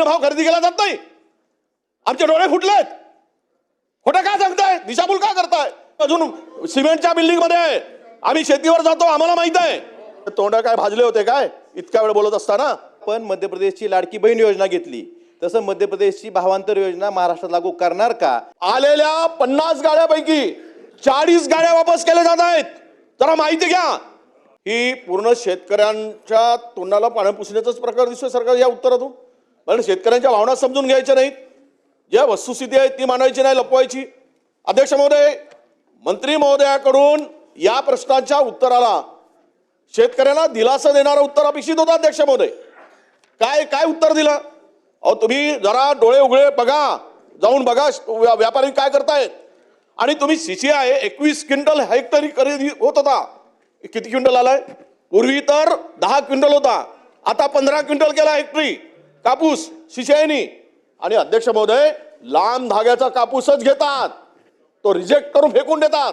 भाव खरेदी केला जात नाही। आमचे डोळे फुटलेत। खोटं काय सांगताय? दिशाभूल का करताय? अजून सिमेंटच्या बिल्डिंग मध्ये आम्ही शेतीवर जातो, आम्हाला माहित आहे। तोंड काय भाजले होते काय इतक्या वेळ बोलत असताना? पण मध्य प्रदेशची लाडकी बहीण योजना घेतली, तसं मध्य प्रदेशची भावांतर योजना महाराष्ट्रात लागू करणार का? आलेल्या 50 गाड्यापैकी 40 गाड्या वापस केल्या जात आहेत। जरा माहिती घ्या। ही पूर्ण शेतकऱ्यांच्या तोंडाला पाणी पुसण्याचाच प्रकार दिसतोय सरकार या उत्तरातून। कारण शेतकऱ्यांच्या भावना समजून घ्यायच्या नाहीत, ज्या वस्तुस्थिती आहे ती मांडायची नाही, लपवायची। अध्यक्ष महोदय, मंत्री महोदयाकडून या प्रश्नाच्या उत्तराला शेतकऱ्यांना दिलासा देणारं उत्तर अपेक्षित होतं। अध्यक्ष महोदय, काय काय उत्तर दिलं? अहो तुम्ही जरा डोळे उघडे बघा, जाऊन बघा व्यापारी काय करतायत। आणि तुम्ही सीसीआय 21 क्विंटल हेक्टरी खरेदी होत होता, किती क्विंटल आलाय? पूर्वी तर 10 क्विंटल होता, आता 15 क्विंटल केला हेक्टरी कापूस सीसीआयनी। आणि अध्यक्ष महोदय, लांब धाग्याचा कापूसच घेतात, तो रिजेक्ट करून फेकून देतात।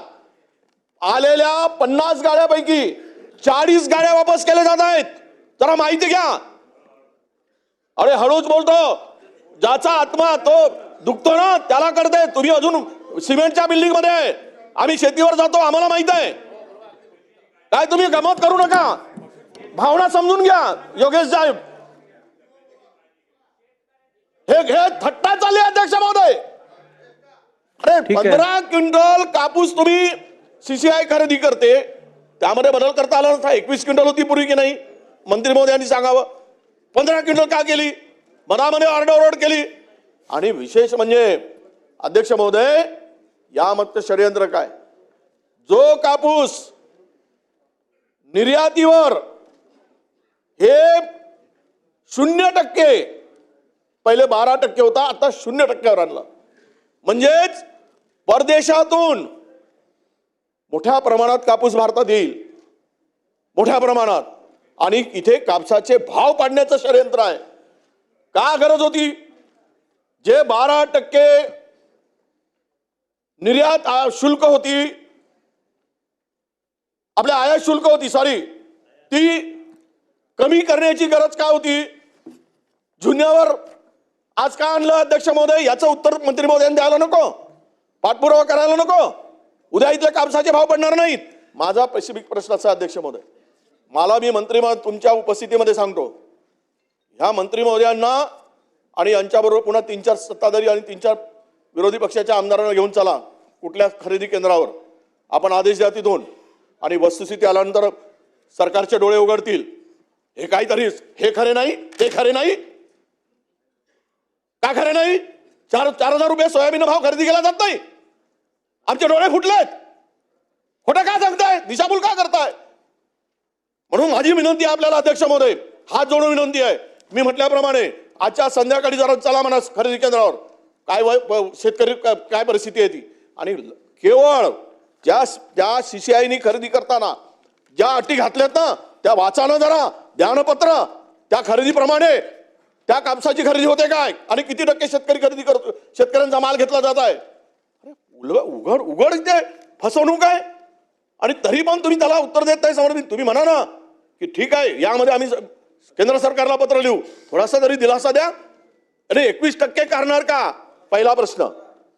आलेल्या 50 गाड्यापैकी 40 गाड्या वापस केल्या जात आहेत। जरा माहिती घ्या। अरे हळूच बोलतो, ज्याचा आत्मा तो दुखतो ना त्याला कळते। तुम्ही अजून सिमेंटच्या बिल्डिंग मध्ये आम्ही शेतीवर जातो, आम्हाला माहित आहे। काय तुम्ही गमत करू नका, भावना समजून घ्या। योगेश साहेब, हे थट्टा चालली अध्यक्ष महोदय। अरे 15 क्विंटल कापूस तुम्ही सीसीआय खरेदी करते, त्यामध्ये बदल करता आला नसता। 21 क्विंटल होती पूर्वी की नाही? मंत्री महोदयांनी सांगावं, 15 क्विंटल का केली? मनामध्ये आरडाओरड केली। आणि विशेष म्हणजे अध्यक्ष महोदय, यामध्ये षडयंत्र काय? जो कापूस निर्यातीवर हे 0% पहिले 12% होता, आता 0%वर आणला। म्हणजेच परदेशातून मोठ्या प्रमाणात कापूस भारतात येईल, मोठ्या प्रमाणात। आणि इथे कापसाचे भाव पाडण्याचं षडयंत्र आहे। का गरज होती? जे 12% निर्यात शुल्क होती, आपल्या आयात शुल्क होती सॉरी, ती कमी करण्याची गरज काय होती? जुन्यावर आज का आणलं अध्यक्ष महोदय? याचं उत्तर मंत्री महोदयांनी द्यायला नको? पाठपुरावा करायला नको? उद्या इथले कापसाचे भाव पडणार नाहीत। माझा स्पेसिफिक प्रश्न असा अध्यक्ष महोदय, मी मंत्री तुमच्या उपस्थितीमध्ये सांगतो, ह्या मंत्री महोदयांना आणि यांच्याबरोबर पुन्हा 3-4 सत्ताधारी आणि 3-4 विरोधी पक्षाच्या आमदारांना घेऊन चला कुठल्या खरेदी केंद्रावर, आपण आदेश द्या तिथून। आणि वस्तुस्थिती आल्यानंतर सरकारचे डोळे उघडतील। हे काहीतरी हे खरे नाही, ते खरे नाही, का खरे नाही? 4,000 रुपये सोयाबीन भाव खरेदी केला जात नाही। आमचे डोळे फुटलेत। खोटं काय सांगताय? दिशाभूल का करताय? म्हणून माझी विनंती आहे आपल्याला अध्यक्ष महोदय, हात जोडून विनंती आहे, मी म्हटल्याप्रमाणे आजच्या संध्याकाळी जरा चला म्हणा खरेदी केंद्रावर, काय शेतकरी काय परिस्थिती आहे ती। आणि केवळ ज्या सीसीआयनी खरेदी करताना ज्या अटी घातल्यात ना, त्या वाचानं जरा ध्यानपत्र, त्या खरेदीप्रमाणे त्या कापसाची खरेदी होते काय आणि किती टक्के शेतकरी खरेदी करतो, शेतकऱ्यांचा माल घेतला जात आहे। उघड उघड इथे फसवणूक आहे। आणि तरी पण तुम्ही त्याला उत्तर देत नाही समोर। तुम्ही म्हणा ना की ठीक आहे, यामध्ये आम्ही केंद्र सरकारला पत्र लिहू, थोडासा तरी दिलासा द्या। अरे 21% करणार का? पहिला प्रश्न।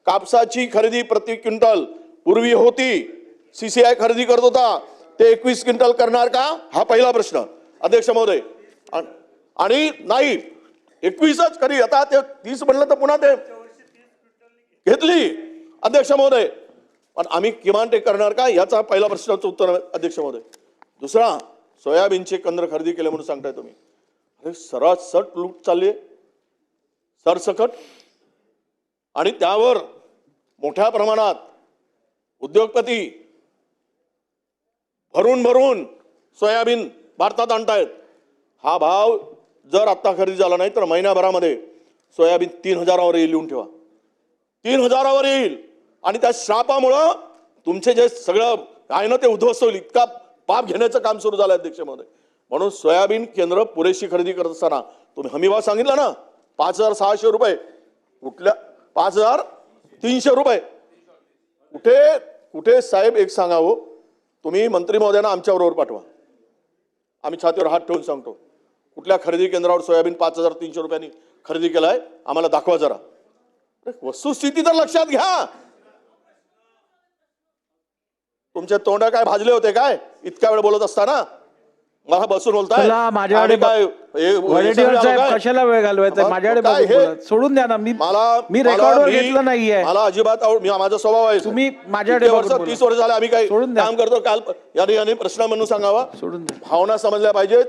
कापसाची खरेदी प्रति क्विंटल पूर्वी होती, सीसीआय खरेदी करत होता, ते 21 क्विंटल करणार का? हा पहिला प्रश्न अध्यक्ष महोदय। आणि नाही 21च खरी, आता ते 30 म्हणलं तर पुन्हा ते घेतली अध्यक्ष महोदय। पण आम्ही किमान ते करणार का? याचा पहिला प्रश्नाचं उत्तर अध्यक्ष महोदय। दुसरा, सोयाबीनचे केंद्र खरेदी केले म्हणून सांगताय तुम्ही, अरे सरसकट लूट चालली आहे, सरसकट। आणि त्यावर मोठ्या प्रमाणात उद्योगपती भरून भरून सोयाबीन भारतात आणतायत। हा भाव जर आता खरेदी झाला नाही तर महिन्याभरामध्ये सोयाबीन 3,000वर येईल, लिहून ठेवा, 3,000वर येईल। आणि त्या श्रापामुळं तुमचे जे सगळं आहे ना ते उद्ध्वस्त होईल, इतका पाप घेण्याचं काम सुरू झालं अध्यक्ष महोदय। म्हणून सोयाबीन केंद्र पुरेशी खरेदी करत असताना तुम्ही हमीभाव सांगितला ना 5,600 रुपये, कुठल्या 5,300 रुपये, कुठे कुठे साहेब? एक सांगावं, तुम्ही मंत्री महोदयांना आमच्याबरोबर पाठवा, आम्ही छातीवर हात ठेवून सांगतो, कुठल्या खरेदी केंद्रावर सोयाबीन 5,300 रुपयांनी खरेदी केलाय आम्हाला दाखवा जरा. वस्तुस्थिती तर लक्षात घ्या. तुमचे तोंड काय भाजले होते काय इतक्या वेळ बोलत असताना? मला बसून बोलताय चला, माझ्याकडे आणि काय वडेट्टीवार साहेब कशाला वेळ घालवायचा? मग माझ्याकडे काय बघून हे? बोला. सोडून द्या ना. मी मला रेकॉर्डवर घेतलं नाहीये. मला अजिबात माझा स्वभाव आहे. तुम्ही माझ्याकडे इतके बघून वर्ष बोला. 30 वर्ष झाले आम्ही काही सोडून द्या. काम करतो. काल या ठिकाणी प्रश्न म्हणून सांगावा. सोडून द्या. भावना समजल्या पाहिजेत.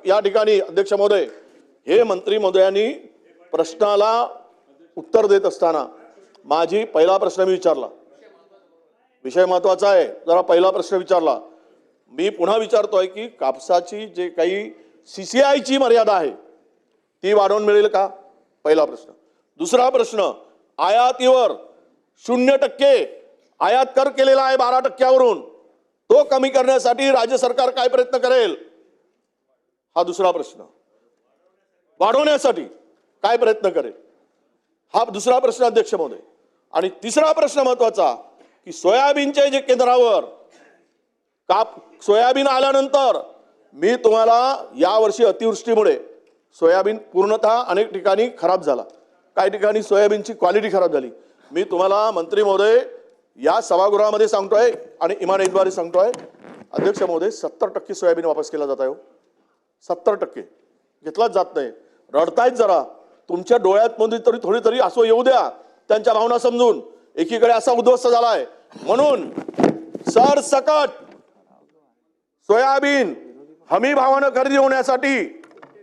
या ठिकाणी अध्यक्ष महोदय हे मंत्री महोदयांनी प्रश्नाला उत्तर देत असताना माझी पहिला प्रश्न मी विचारला. विषय महत्वाचा आहे. जरा पहिला प्रश्न विचारला. मी पुन्हा विचारतोय की कापसाची जे काही CCI मर्यादा आहे ती वाढवून मिळेल का? पहिला प्रश्न. दुसरा प्रश्न, आयातीवर 0% आयात कर केलेला आहे 12%वरून, तो कमी करण्यासाठी राज्य सरकार काय प्रयत्न करेल? हा दुसरा प्रश्न. वाढवण्यासाठी काय प्रयत्न करेल? हा दुसरा प्रश्न अध्यक्ष महोदय. आणि तिसरा प्रश्न महत्वाचा की सोयाबीनचे जे केंद्रावर सोयाबीन आल्यानंतर मी तुम्हाला यावर्षी अतिवृष्टीमुळे सोयाबीन पूर्णतः अनेक ठिकाणी खराब झाला. काही ठिकाणी सोयाबीनची क्वालिटी खराब झाली. मी तुम्हाला मंत्री महोदय या सभागृहामध्ये सांगतोय आणि इमानतद्वारे सांगतोय अध्यक्ष महोदय 70% सोयाबीन वापस केला जात आहे. 70% घेतलाच जात नाही. रडतायत जरा. तुमच्या डोळ्यात मध्ये तरी थोडी तरी असं येऊ द्या त्यांच्या भावना समजून. एकीकडे असा उद्ध्वस्त झालाय म्हणून सरसकट सोयाबीन हमी भावानं खरेदी होण्यासाठी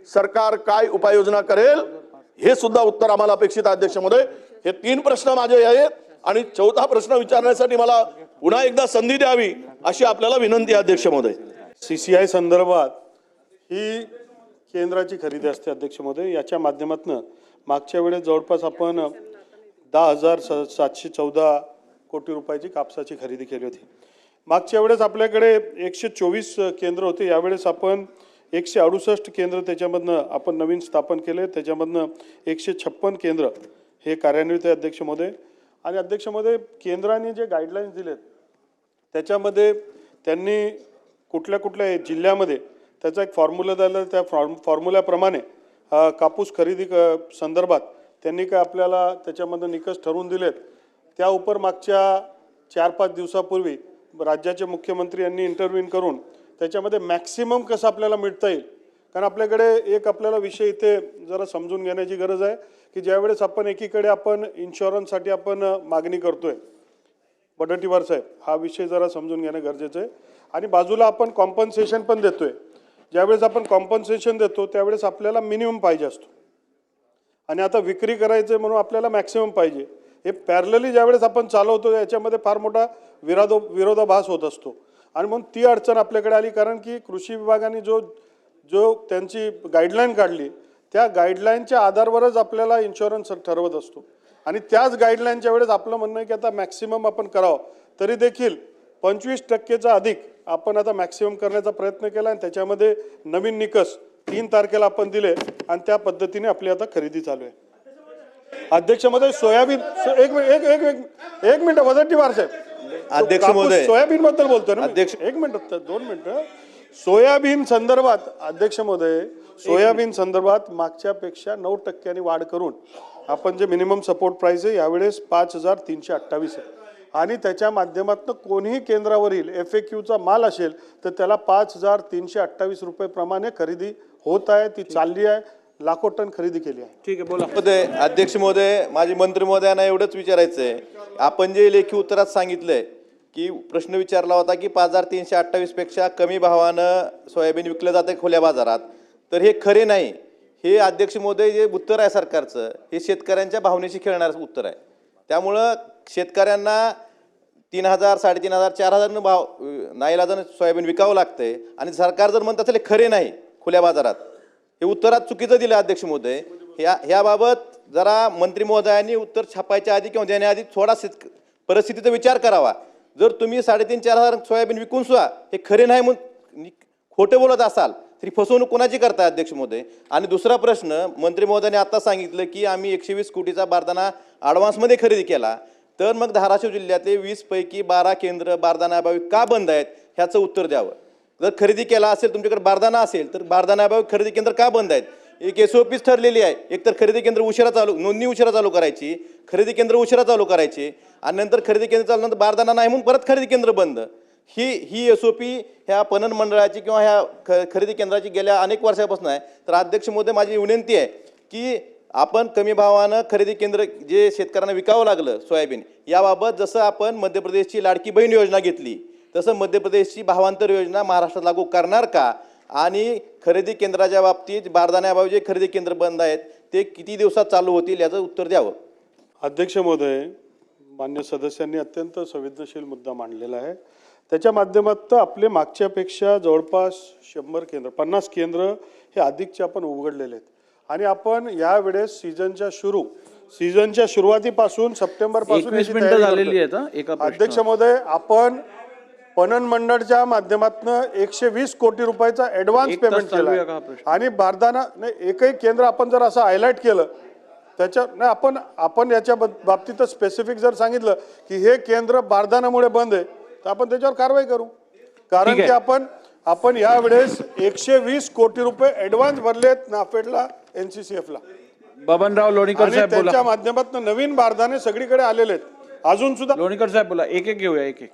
सरकार काय उपाययोजना करेल हे सुद्धा उत्तर आम्हाला अपेक्षित आहे अध्यक्ष महोदय. हे 3 प्रश्न माझे आहेत आणि चौथा प्रश्न विचारण्यासाठी मला पुन्हा एकदा संधी द्यावी अशी आपल्याला विनंती आहे अध्यक्ष महोदय. CCI संदर्भात ही केंद्राची खरेदी असते अध्यक्ष महोदय. याच्या माध्यमातून मागच्या वेळेस जवळपास आपण 10,714 कोटी रुपयाची कापसाची खरेदी केली होती. मागच्या वेळेस आपल्याकडे 124 केंद्र होते. यावेळेस आपण 168 केंद्र त्याच्यामधनं आपण नवीन स्थापन केले. त्याच्यामधनं 156 केंद्र हे कार्यान्वित आहे अध्यक्ष महोदय. आणि अध्यक्ष महोदय केंद्राने जे गाईडलाईन्स दिलेत त्याच्यामध्ये त्यांनी कुठल्या कुठल्या जिल्ह्यामध्ये त्याचा एक फॉर्म्युला दिला. त्या फॉर्म्युल्याप्रमाणे कापूस खरेदी संदर्भात त्यांनी काय आपल्याला त्याच्यामध्ये निकष ठरवून दिलेत. त्या उपर मागच्या 4-5 दिवसापूर्वी राज्याचे मुख्यमंत्री यांनी इंटरव्ह्यू करून त्याच्यामध्ये मॅक्सिमम कसं आपल्याला मिळता येईल. कारण आपल्याकडे एक आपल्याला विषय इथे जरा समजून घेण्याची गरज आहे की ज्यावेळेस आपण एकीकडे आपण इन्शुरन्ससाठी आपण मागणी करतोय वडेट्टीवार साहेब, हा विषय जरा समजून घेणं गरजेचं आहे. आणि बाजूला आपण कॉम्पन्सेशन पण देतोय. ज्यावेळेस आपण कॉम्पन्सेशन देतो त्यावेळेस आपल्याला मिनिमम पाहिजे असतो आणि आता विक्री करायचं म्हणून आपल्याला मॅक्सिमम पाहिजे. हे पॅरलली ज्यावेळेस आपण चालवतो याच्यामध्ये फार मोठा विरोधाभास होत असतो. आणि म्हणून ती अडचण आपल्याकडे आली. कारण की कृषी विभागाने जो त्यांची गाईडलाईन काढली त्या गाईडलाईनच्या आधारावरच आपल्याला इन्शुरन्स ठरवत असतो. आणि त्याच गाईडलाईनच्या वेळेस आपलं म्हणणं आहे की आता मॅक्सिमम आपण करावं. तरी देखील 25%चा अधिक आपण आता मॅक्सिमम करण्याचा प्रयत्न केला आणि त्याच्यामध्ये नवीन निकष 3 तारखेला आपण दिले आणि त्या पद्धतीने आपली आता खरेदी चालू आहे. अध्यक्ष महोदय सोयाबीन एक मिनिट वडेट्टीवार साहेब अध्यक्ष महोदय सोयाबीन बद्दल बोलतोय ना अध्यक्ष 1 मिनिट 2 मिनिटं. सोयाबीन संदर्भात अध्यक्ष महोदय सोयाबीन संदर्भात मागच्यापेक्षा 9% वाढ करून आपण जे मिनिमम सपोर्ट प्राइस आहे यावेळेस 5,328 आहे. आणि त्याच्या माध्यमातून कोणीही केंद्रावरील FAQचा माल असेल तर त्याला 5,328 रुपये प्रमाणे खरेदी होत आहे. ती चालली आहे. लाखो टन खरेदी केली आहे. ठीक आहे बोला. महोदय अध्यक्ष महोदय माझे मंत्री महोदयांना एवढंच विचारायचं आहे. आपण जे लेखी उत्तरात सांगितलंय की प्रश्न विचारला होता की 5,328 पेक्षा कमी भावानं सोयाबीन विकलं जातं खुल्या बाजारात, तर हे खरे नाही. हे अध्यक्ष महोदय जे उत्तर आहे सरकारचं हे शेतकऱ्यांच्या भावनेशी खेळणारं उत्तर आहे. त्यामुळं शेतकऱ्यांना 3,000, 3,500, 4,000 भाव नाईलाजानं सोयाबीन विकावं लागतंय आणि सरकार जर म्हणत असेल खरे नाही खुल्या बाजारात, हे उत्तरात चुकीचं दिलं अध्यक्ष महोदय. ह्याबाबत जरा मंत्री महोदयांनी उत्तर छापायच्या आधी किंवा देण्याआधी थोडा परिस्थितीचा विचार करावा. जर तुम्ही 3,500-4,000 सोयाबीन विकून सुद्धा हे खरे नाही म्हणून खोटे बोलत असाल तरी फसवणूक कोणाची करताय अध्यक्ष महोदय. आणि दुसरा प्रश्न मंत्री महोदयांनी आता सांगितलं की आम्ही 120 कोटीचा बारदाना ॲडव्हान्समध्ये खरेदी केला, तर मग धाराशिव जिल्ह्यातले 20 पैकी 12 केंद्र बारदानाअभावी का बंद आहेत ह्याचं उत्तर द्यावं. जर खरेदी केला असेल तुमच्याकडे बारदाना असेल तर बारदानाअभावी खरेदी केंद्र का बंद आहेत एक SOPच ठरलेली आहे. एकतर खरेदी केंद्र उशिरा चालू, नोंदणी उशिरा चालू करायची, खरेदी केंद्र उशिरा चालू करायचे आणि नंतर खरेदी केंद्र चालू नंतर बारदाना नाही म्हणून परत खरेदी केंद्र बंद. ही SOP ह्या पणन मंडळाची किंवा ह्या खरेदी केंद्राची गेल्या अनेक वर्षापासून आहे. तर अध्यक्ष महोदय, माझी विनंती आहे की आपण कमी भावानं खरेदी केंद्र जे शेतकऱ्यांना विकावं लागलं सोयाबीन, याबाबत जसं आपण मध्य प्रदेशची लाडकी बहीण योजना घेतली तसं मध्य प्रदेशची भावांतर योजना महाराष्ट्रात लागू करणार का, आणि खरेदी केंद्राच्या बाबतीत बारदाण्याबाबत जे खरेदी केंद्र बंद आहेत ते किती दिवसात चालू होतील याचं उत्तर द्यावं. अध्यक्ष महोदय, मान्य सदस्यांनी अत्यंत संवेदनशील मुद्दा मांडलेला आहे. त्याच्या माध्यमातून आपले मागच्यापेक्षा जवळपास 100 केंद्र 50 केंद्र हे अधिकचे आपण उघडलेले आहेत. आणि आपण यावेळेस सीझनच्या सुरुवातीपासून सप्टेंबर पासून 21 मिनिटं झालेली आहेत हा, एका प्रश्नावर. अध्यक्ष महोदय, आपण पणन मंडळच्या माध्यमातून 120 कोटी रुपयाचा ऍडव्हान्स एक तास पेमेंट चालू आहे केला का हा प्रश्न? आणि बारदाना नाही, एकही केंद्र आपण जर असं हायलाइट केलं त्याच्या नाही, आपण याच्या बाबतीत स्पेसिफिक जर सांगितलं की हे केंद्र बारदानामुळे बंद आहे तर आपण त्याच्यावर कारवाई करू. कारण ठीक आहे. की आपण यावेळेस 120 कोटी रुपये ऍडव्हान्स भरलेत नाफेडला, NCCF ला, बबनराव लोणीकर आणि साहेब त्यांच्या बोला. माध्यमातून नवीन बारदाने सगळीकडे आलेले आहेत. अजून सुद्धा लोणीकर साहेब बोला, एक एक घेऊया, एक एक.